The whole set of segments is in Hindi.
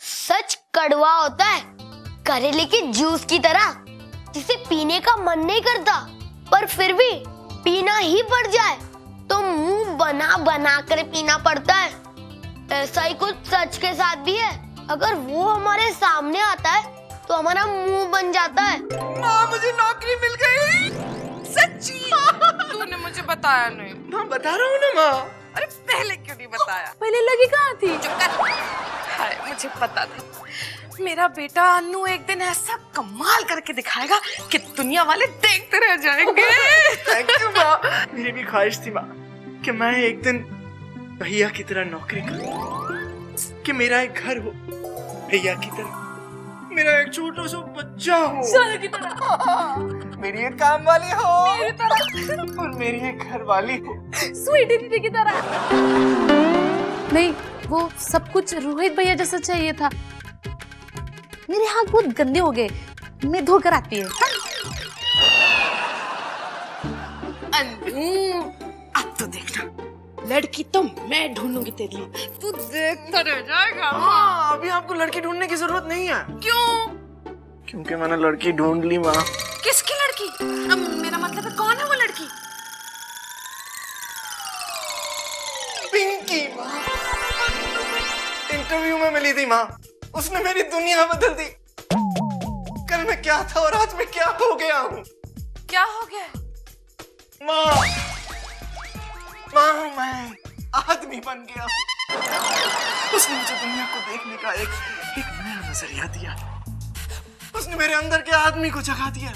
सच कड़वा होता है, करेले के जूस की तरह, जिसे पीने का मन नहीं करता, पर फिर भी पीना ही पड़ जाए तो मुंह बना बना कर पीना पड़ता है। ऐसा ही कुछ सच के साथ भी है। अगर वो हमारे सामने आता है तो हमारा मुंह बन जाता है। माँ, मुझे नौकरी मिल गई। सच्ची? तूने मुझे बताया नहीं। मैं बता रहा हूँ ना माँ। अरे पहले क्यों नहीं बताया? पहले लगी कहाँ थी? चुप कर। हाय, मुझे पता था मेरा बेटा अन्नू एक दिन ऐसा कमाल करके दिखाएगा कि दुनिया वाले देखते रह जाएंगे। थैंक यू माँ। मेरी भी ख्वाहिश थी माँ कि मैं एक दिन भैया की तरह नौकरी करूँ, कि मेरा एक घर हो भैया की तरह, मेरा एक छोटा सा बच्चा हो सोने की तरह, मेरी एक काम वाली हो मेरी तरह, और मेरी एक घर वाली हो स्वीटी दीदी की तरह। नहीं, वो सब कुछ रोहित भैया जैसा चाहिए था। मेरे हाथ बहुत गंदे हो गए, मैं धोकर आती है। अन्नू, अब तो देखना, लड़की तो मैं ढूंढूंगी तेरे लिए, तू देखता रह जाएगा। हाँ, अभी आपको लड़की ढूंढने की जरूरत नहीं है। क्यों? क्योंकि मैंने लड़की ढूंढ ली माँ। किसकी लड़की? अब मेरा मतलब है, कौन है वो लड़की? पिंकी माँ, इंटरव्यू में मिली थी माँ, उसने मेरी दुनिया बदल दी। कल मैं क्या था और आज मैं क्या हो गया हूँ। क्या हो गया? माँ, मैं आदमी बन गया। उसने मुझे दुनिया को देखने का एक नया नजरिया दिया। उसने मेरे अंदर के आदमी को जगा दिया।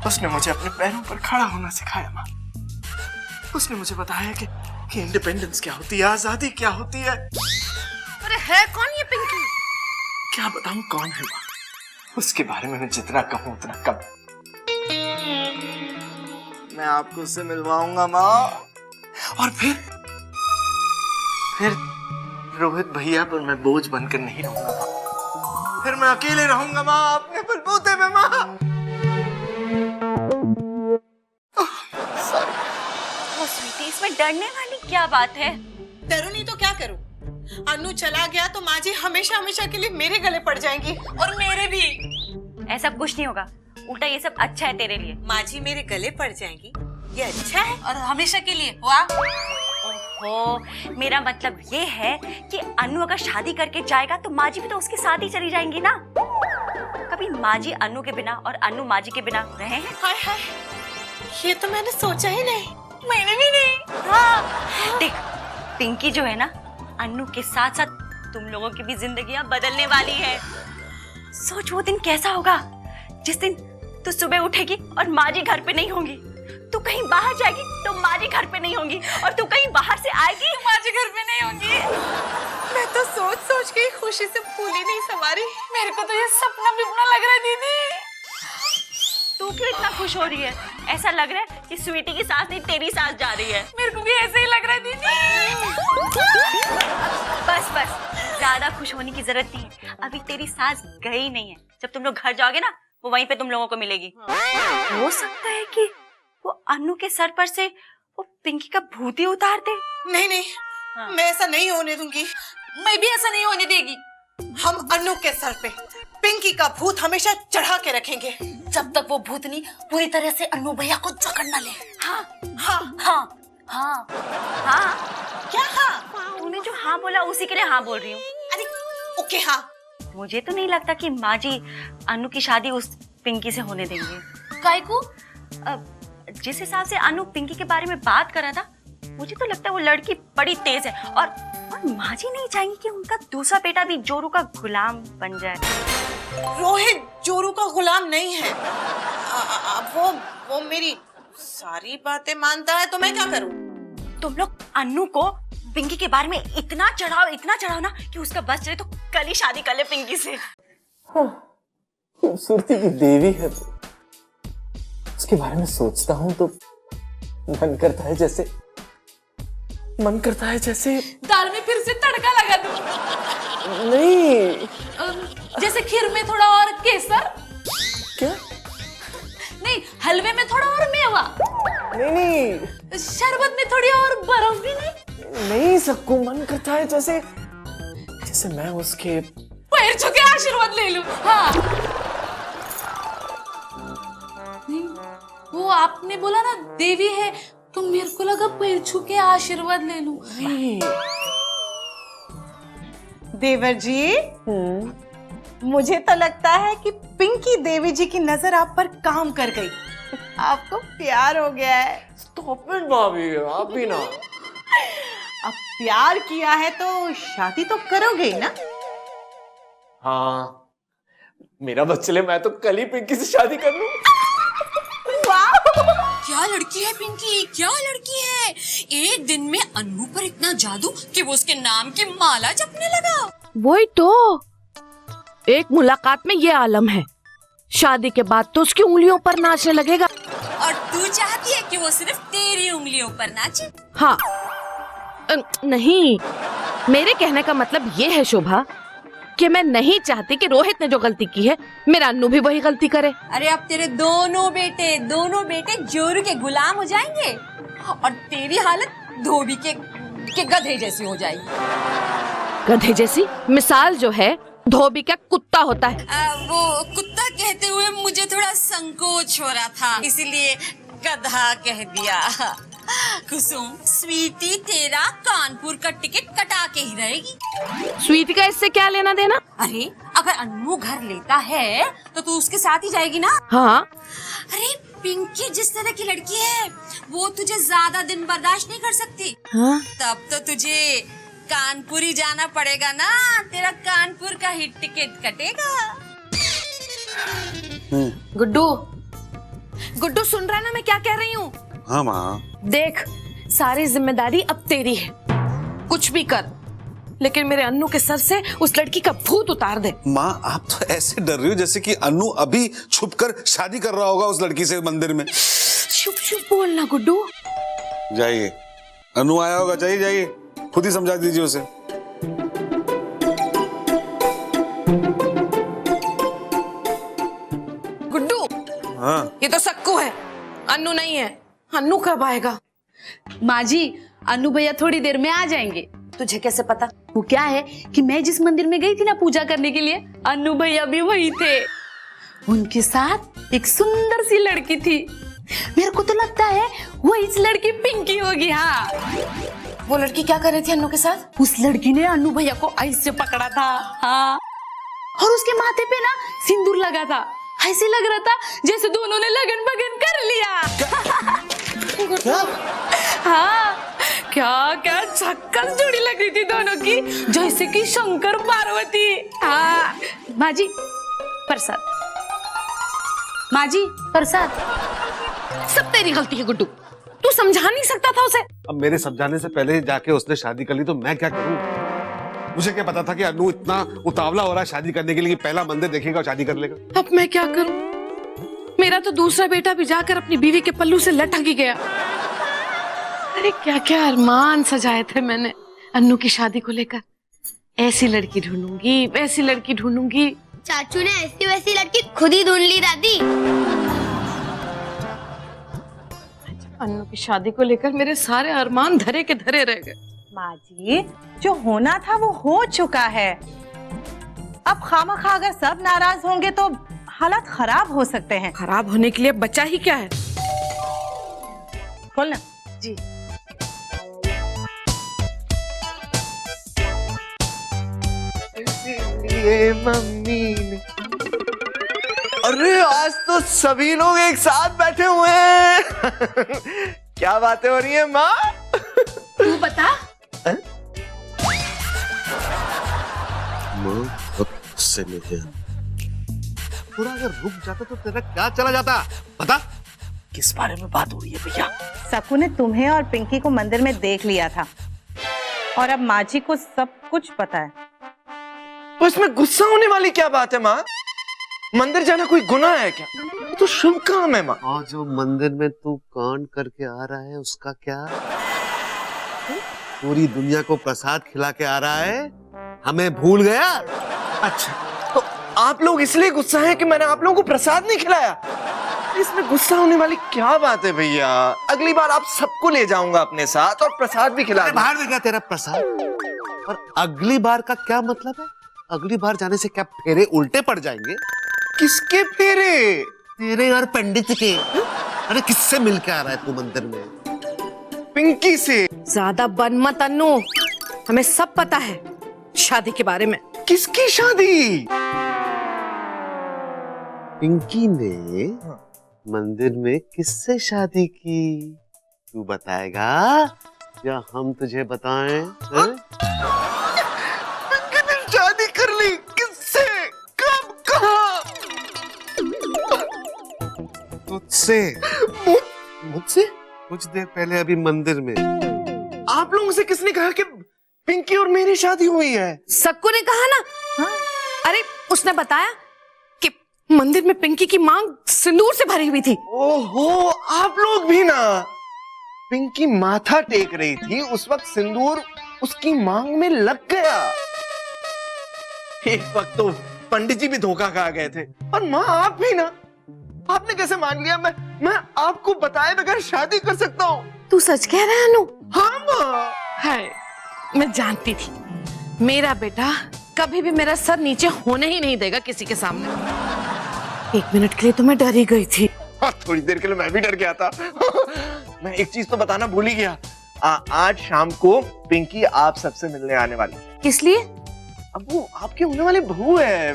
उसने मुझे अपने पैरों पर खड़ा होना सिखाया माँ। उसने मुझे बताया कि इंडिपेंडेंस क्या होती है, आजादी क्या होती है। अरे है कौन ये पिंकी? क्या बताऊं कौन है माँ? उसके बारे में मैं जितना कहूं उतना कम। मैं आपको उससे मिलवाऊंगा माँ, और फिर रोहित भैया पर मैं बोझ बनकर नहीं रहूंगा माँ। फिर मैं अकेले रहूंगा माँ, अपने बलबूते में माँ। स्वीटी, इसमें डरने वाली क्या बात है? डरू नहीं तो क्या करूं? अन्नू चला गया तो माँ जी हमेशा हमेशा के लिए मेरे गले पड़ जाएंगी, और मेरे भी। ऐसा कुछ नहीं होगा, उल्टा ये सब अच्छा है तेरे लिए। माँ जी मेरे गले पड़ जाएंगी, ये अच्छा है? और हमेशा के लिए? वाह। ओहो, मेरा मतलब ये है कि अन्नू अगर शादी करके जाएगा तो माँ जी भी तो उसके साथ ही चली जाएंगी ना। कभी माँ जी अन्नू के बिना और अन्नू माँ जी के बिना रहे हैं? हाय हाय, ये तो मैंने सोचा ही नहीं। मैंने भी नहीं। हाँ, देख, पिंकी जो है ना, अन्नू के साथ साथ तुम लोगों की भी जिंदगियां बदलने वाली है। सोच वो दिन कैसा होगा जिस दिन तू सुबह उठेगी और माँ जी घर पे नहीं होंगी, तू कहीं बाहर जाएगी तो माँ जी घर पे नहीं होंगी, और तू कहीं बाहर से आएगी तो माँ जी घर पे नहीं होंगी। मैं तो सोच सोच के खुशी से फूल ही नहीं समारी। मेरे को तो ये सपना बिपना लग रहा है दीदी। तू क्यों इतना खुश हो रही है? ऐसा लग रहा है कि स्वीटी की सांस नहीं तेरी सांस जा रही है। मेरे को भी ऐसे ही लग रहा है दीदी। बस बस, ज्यादा खुश होने की जरूरत नहीं है, अभी तेरी सांस गई नहीं है। जब तुम लोग घर जाओगे ना, वो वहीं पे तुम लोगों को मिलेगी। हो सकता है कि वो अन्नू के सर पर से वो पिंकी का भूत ही उतार दे। नहीं नहीं, हाँ। मैं ऐसा नहीं होने दूंगी। मैं भी ऐसा नहीं होने देगी। हम अन्नू के सर पे पिंकी का भूत हमेशा चढ़ा के रखेंगे, जब तक वो भूतनी पूरी तरह से अन्नू भैया को जकड़ न ले। हाँ हाँ हाँ हाँ हाँ। क्या हाँ? तूने जो हाँ बोला उसी के लिए हाँ बोल रही हूँ। अरे ओके हाँ। मुझे तो नहीं लगता कि माँ जी अन्नू की शादी उस पिंकी से होने देंगे। काय को? जिस हिसाब से अन्नू पिंकी के बारे में बात कर रहा था, मुझे तो लगता है वो लड़की बड़ी तेज है, और माँ जी नहीं चाहेंगी कि उनका दूसरा बेटा भी जोरू का गुलाम बन जाए। रोहित जोरू का गुलाम नहीं है। वो मेरी सारी बातें मानता है, तो मैं क्या करूं? तुम लोग अन्नू को पिंकी के बारे में इतना चढ़ाओ ना कि उसका बस चले तो कल ही शादी कर ले पिंकी से। खूबसूरती की देवी है वो। उसके बारे में सोचता हूँ तो मन करता है जैसे दाल में फिर से तड़का लगा दूं। नहीं, जैसे खीर में थोड़ा और केसर। क्या? नहीं, हलवे में थोड़ा और मेवा। नहीं, शरबत में थोड़ी और बर्फ भी नहीं? नहीं सकूं, मन करता है जैसे जैसे मैं उसके पैर छू के आशीर्वाद ले लूं। हाँ नहीं, वो आपने बोला ना देवी है, तो मेरे को लगा पैर छू के आशीर्वाद ले लूं। देवर जी, मुझे तो लगता है कि पिंकी देवी जी की नजर आप पर काम कर गई, आपको प्यार हो गया है। स्टॉप इट भाभी, आप भी ना। अब प्यार किया है तो शादी तो करोगे ही ना? हाँ, मेरा बस चले, मैं तो कल ही पिंकी से शादी कर लूं। क्या लड़की है पिंकी, क्या लड़की है। एक दिन में अनु पर इतना जादू कि वो उसके नाम की माला जपने लगा। वही तो, एक मुलाकात में ये आलम है, शादी के बाद तो उसकी उंगलियों पर नाचने लगेगा। और तू चाहती है कि वो सिर्फ तेरी उंगलियों पर नाचे? हाँ नहीं, मेरे कहने का मतलब ये है शोभा कि मैं नहीं चाहती कि रोहित ने जो गलती की है मेरा अन्नू भी वही गलती करे। अरे अब तेरे दोनों बेटे जोरू के गुलाम हो जाएंगे और तेरी हालत धोबी के गधे जैसी हो जाएगी। गधे जैसी? मिसाल जो है धोबी का कुत्ता होता है। वो कुत्ता कहते हुए मुझे थोड़ा संकोच हो रहा था, इसीलिए गधा कह दिया। कुसुम, स्वीटी तेरा कानपुर का टिकट कटा के ही रहेगी। स्वीटी का इससे क्या लेना देना? अरे अगर अनु घर लेता है तो तू उसके साथ ही जाएगी ना? हाँ। अरे पिंकी जिस तरह की लड़की है वो तुझे ज्यादा दिन बर्दाश्त नहीं कर सकती। हाँ? तब तो तुझे कानपुर ही जाना पड़ेगा ना, तेरा कानपुर का ही टिकट कटेगा। गुड्डू सुन रहा है ना मैं क्या कह रही हूँ? हाँ माँ। देख, सारी जिम्मेदारी अब तेरी है, कुछ भी कर, लेकिन मेरे अन्नू के सर से उस लड़की का भूत उतार दे। माँ आप तो ऐसे डर रही हो जैसे कि अन्नू अभी छुपकर शादी कर रहा होगा उस लड़की से मंदिर में। चुप चुप बोलना गुड्डू। जाइए, अन्नू आया होगा, जाइए जाइए, खुद ही समझा दीजिए उसे। गुड्डू, हाँ ये तो सक्कू है, अन्नू नहीं है। अन्नू कब आएगा? माँ जी, अन्नू भैया थोड़ी देर में आ जाएंगे। तुझे कैसे पता? वो क्या है कि मैं जिस मंदिर में गई थी ना पूजा करने के लिए, अन्नू भैया भी वही थे। उनके साथ एक सुंदर सी लड़की थी। मेरे को तो लगता है वो इस लड़की पिंकी होगी। हाँ, वो लड़की क्या कर रही थी अनु के साथ? उस लड़की ने अन्नू भैया को ऐसे पकड़ा था। हाँ, और उसके माथे पे ना सिंदूर लगा था, ऐसे लग रहा था जैसे दोनों ने लगन बगन कर लिया। हाँ, क्या क्या झक्कस जोड़ी लग रही थी दोनों की, जैसे कि शंकर पार्वती। हाँ, माँ जी प्रसाद, माँ जी प्रसाद। सब तेरी गलती है गुड्डू, तू समझा नहीं सकता था उसे। अब मेरे समझाने से पहले जाके उसने शादी कर ली तो मैं क्या करूं? मुझे क्या पता था कि अन्नू इतना उतावला हो रहा है शादी करने के लिए, पहला मंदिर देखेगा और शादी कर लेगा। अब मैं क्या करूं? मेरा तो दूसरा बेटा भी जाकर अपनी बीवी के पल्लू से लटक ही गया। अरे क्या क्या अरमान सजाए थे मैंने अन्नू की शादी को लेकर। ऐसी लड़की ढूंढूंगी, वैसी लड़की ढूंढूंगी। चाचू ने ऐसी वैसी लड़की खुद ही ढूंढ ली दादी। अन्नू की शादी को लेकर मेरे सारे अरमान धरे के धरे रह गए। माँ जी, जो होना था वो हो चुका है। अब खामखा अगर सब नाराज होंगे तो हालात खराब हो सकते हैं। खराब होने के लिए बचा ही क्या है? खोलना जी। ये मम्मी ने, अरे आज तो सभी लोग एक साथ बैठे हुए हैं। क्या बातें हो रही हैं माँ? तू बता। माँ गुस्से में है। थोड़ा अगर रुक जाता तो तेरा क्या चला जाता? बता। किस बारे में बात हो रही है भैया? सकू ने तुम्हें और पिंकी को मंदिर में देख लिया था और अब माँ जी को सब कुछ पता है। तो इसमें गुस्सा होने वाली क्या बात है माँ? मंदिर जाना कोई गुनाह है क्या? तो शुभ काम है माँ। और जो मंदिर में तू कांड करके आ रहा है उसका क्या? पूरी दुनिया को प्रसाद खिला के आ रहा है, हमें भूल गया? अच्छा, तो आप लोग इसलिए गुस्सा है कि मैंने आप लोगों को प्रसाद नहीं खिलाया? इसमें गुस्सा होने वाली क्या बात है भैया? अगली बार आप सबको ले जाऊंगा अपने साथ और प्रसाद भी खिला दूंगा। बाहर देगा तेरा प्रसाद। और अगली बार का क्या मतलब है? अगली बार जाने से क्या फेरे उल्टे पड़ जाएंगे? किसके फेरे? तेरे और पंडित के। अरे किससे मिलके आ रहा है तू मंदिर में? पिंकी से। ज्यादा बन मत अन्नू, हमें सब पता है शादी के बारे में। किसकी शादी? पिंकी ने मंदिर में किससे शादी की? तू बताएगा या हम तुझे बताएं? पिंकी ने शादी कर ली। किससे? कब? कहाँ? तुझसे। मुझसे? कुछ देर पहले अभी मंदिर में। आप लोगों से किसने कहा कि पिंकी और मेरी शादी हुई है? सक्कू ने कहा ना। अरे उसने बताया कि मंदिर में पिंकी की मांग सिंदूर से भरी हुई थी। ओहो, आप लोग भी ना। पिंकी माथा टेक रही थी, उस वक्त सिंदूर उसकी मांग में लग गया। एक वक्त तो पंडित जी भी धोखा खा गए थे। और माँ आप भी ना। आपने कैसे मान लिया मैं आपको बताए बगैर शादी कर सकता हूँ? तू सच कह रहा है अनु? हाँ माँ। है, मैं जानती थी मेरा बेटा कभी भी मेरा सर नीचे होने ही नहीं देगा किसी के सामने। एक मिनट के लिए तो मैं डर ही गई थी। हाँ, थोड़ी देर के लिए मैं भी डर गया था। मैं एक चीज तो बताना भूल ही गया। आज शाम को पिंकी आप सबसे मिलने आने वाली। किस लिए? अब वो आपके होने वाले बहू है।